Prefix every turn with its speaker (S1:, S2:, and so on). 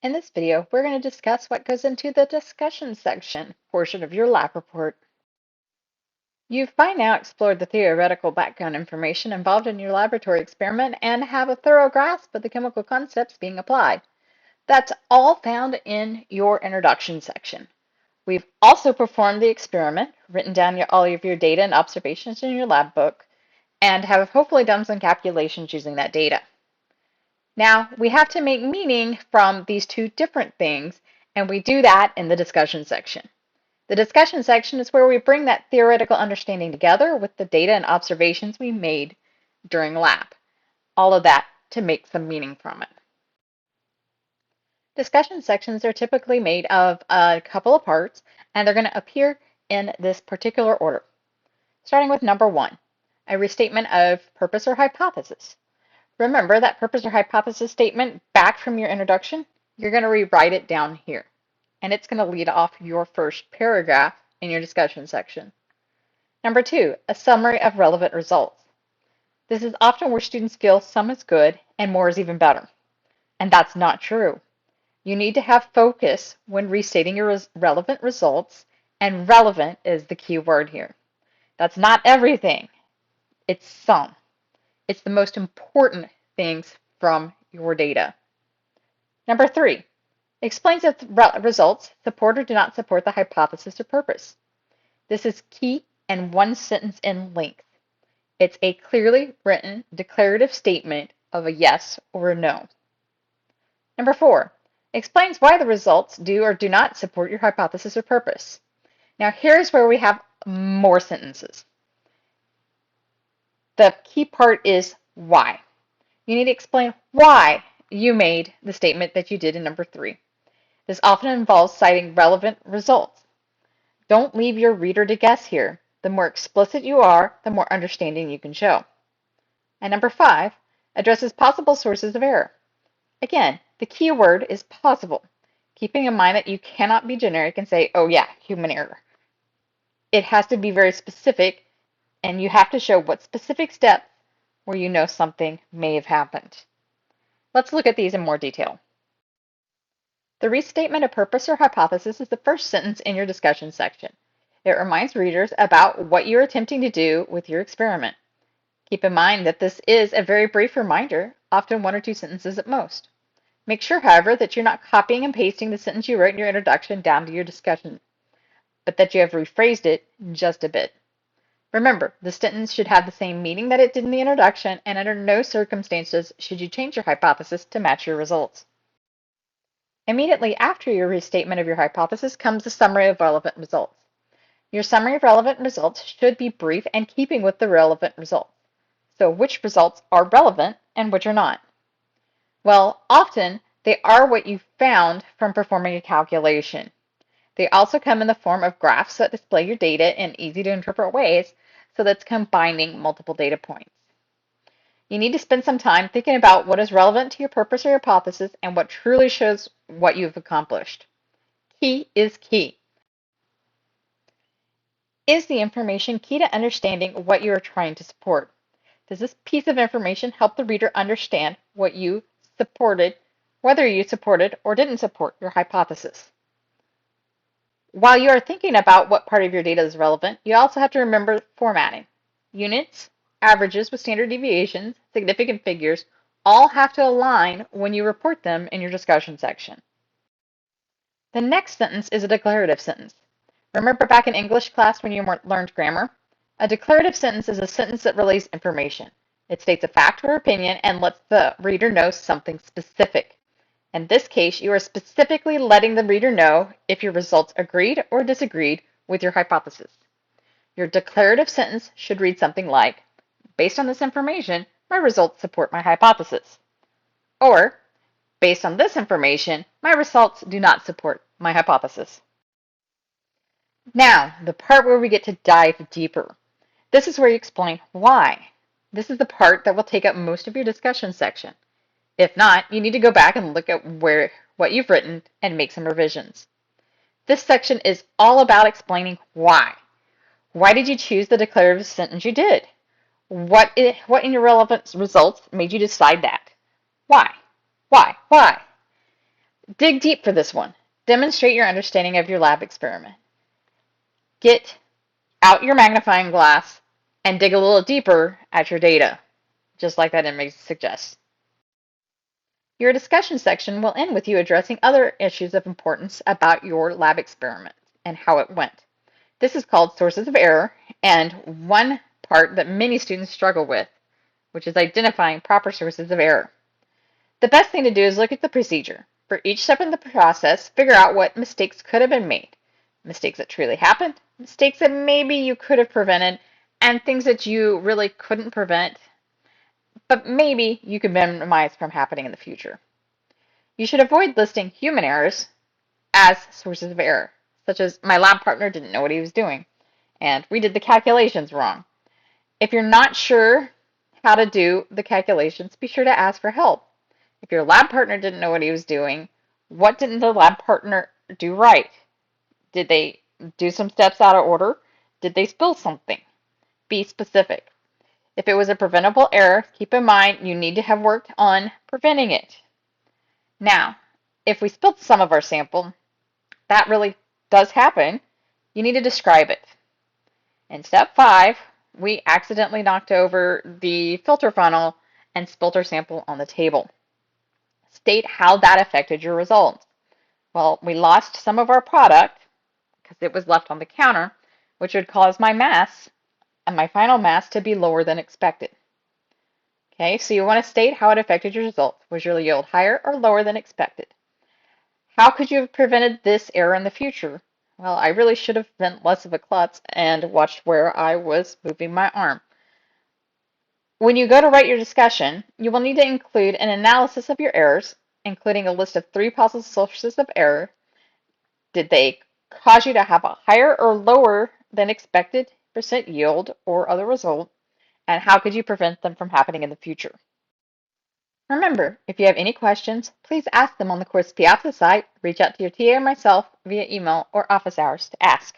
S1: In this video, we're going to discuss what goes into the discussion section portion of your lab report. You've by now explored the theoretical background information involved in your laboratory experiment and have a thorough grasp of the chemical concepts being applied. That's all found in your introduction section. We've also performed the experiment, written down all of your data and observations in your lab book, and have hopefully done some calculations using that data. Now, we have to make meaning from these two different things, and we do that in the discussion section. The discussion section is where we bring that theoretical understanding together with the data and observations we made during lab. All of that to make some meaning from it. Discussion sections are typically made of a couple of parts, and they're going to appear in this particular order. Starting with number 1, a restatement of purpose or hypothesis. Remember that purpose or hypothesis statement back from your introduction? You're going to rewrite it down here, and it's going to lead off your first paragraph in your discussion section. Number 2, a summary of relevant results. This is often where students feel some is good and more is even better, and that's not true. You need to have focus when restating your relevant results, and relevant is the key word here. That's not everything, it's some. It's the most important things from your data. Number 3, explains if results support or do not support the hypothesis or purpose. This is key and one sentence in length. It's a clearly written declarative statement of a yes or a no. Number 4, explains why the results do or do not support your hypothesis or purpose. Now here's where we have more sentences. The key part is why. You need to explain why you made the statement that you did in number 3. This often involves citing relevant results. Don't leave your reader to guess here. The more explicit you are, the more understanding you can show. And number 5, addresses possible sources of error. Again, the key word is possible, keeping in mind that you cannot be generic and say, oh yeah, human error. It has to be very specific, and you have to show what specific steps where you know something may have happened. Let's look at these in more detail. The restatement of purpose or hypothesis is the first sentence in your discussion section. It reminds readers about what you're attempting to do with your experiment. Keep in mind that this is a very brief reminder, often 1 or 2 sentences at most. Make sure, however, that you're not copying and pasting the sentence you wrote in your introduction down to your discussion, but that you have rephrased it just a bit. Remember, the sentence should have the same meaning that it did in the introduction, and under no circumstances should you change your hypothesis to match your results. Immediately after your restatement of your hypothesis comes the summary of relevant results. Your summary of relevant results should be brief and keeping with the relevant results. So which results are relevant and which are not? Well, often they are what you found from performing a calculation. They also come in the form of graphs that display your data in easy to interpret ways, so that's combining multiple data points. You need to spend some time thinking about what is relevant to your purpose or hypothesis and what truly shows what you've accomplished. Key is key. Is the information key to understanding what you are trying to support? Does this piece of information help the reader understand what you supported, whether you supported or didn't support your hypothesis? While you are thinking about what part of your data is relevant, you also have to remember formatting. Units, averages with standard deviations, significant figures, all have to align when you report them in your discussion section. The next sentence is a declarative sentence. Remember back in English class when you learned grammar? A declarative sentence is a sentence that relays information. It states a fact or opinion and lets the reader know something specific. In this case, you are specifically letting the reader know if your results agreed or disagreed with your hypothesis. Your declarative sentence should read something like, based on this information, my results support my hypothesis. Or, based on this information, my results do not support my hypothesis. Now, the part where we get to dive deeper. This is where you explain why. This is the part that will take up most of your discussion section. If not, you need to go back and look at what you've written and make some revisions. This section is all about explaining why. Why did you choose the declarative sentence you did? What in your relevant results made you decide that? Why? Why? Why? Dig deep for this one. Demonstrate your understanding of your lab experiment. Get out your magnifying glass and dig a little deeper at your data, just like that image suggests. Your discussion section will end with you addressing other issues of importance about your lab experiment and how it went. This is called sources of error, and one part that many students struggle with, which is identifying proper sources of error. The best thing to do is look at the procedure. For each step in the process, figure out what mistakes could have been made. Mistakes that truly happened, mistakes that maybe you could have prevented, and things that you really couldn't prevent, but maybe you could minimize from happening in the future. You should avoid listing human errors as sources of error, such as my lab partner didn't know what he was doing, and we did the calculations wrong. If you're not sure how to do the calculations, be sure to ask for help. If your lab partner didn't know what he was doing, what didn't the lab partner do right? Did they do some steps out of order? Did they spill something? Be specific. If it was a preventable error, keep in mind you need to have worked on preventing it. Now, if we spilled some of our sample, that really does happen, you need to describe it. In step 5, we accidentally knocked over the filter funnel and spilled our sample on the table. State how that affected your results. Well, we lost some of our product because it was left on the counter, which would cause my mass and my final mass to be lower than expected. Okay, so you want to state how it affected your results. Was your yield higher or lower than expected? How could you have prevented this error in the future? Well, I really should have been less of a klutz and watched where I was moving my arm. When you go to write your discussion, you will need to include an analysis of your errors, including a list of 3 possible sources of error. Did they cause you to have a higher or lower than expected percent yield or other result? And how could you prevent them from happening in the future? Remember, if you have any questions, please ask them on the Course Piazza site, reach out to your TA or myself via email or office hours to ask.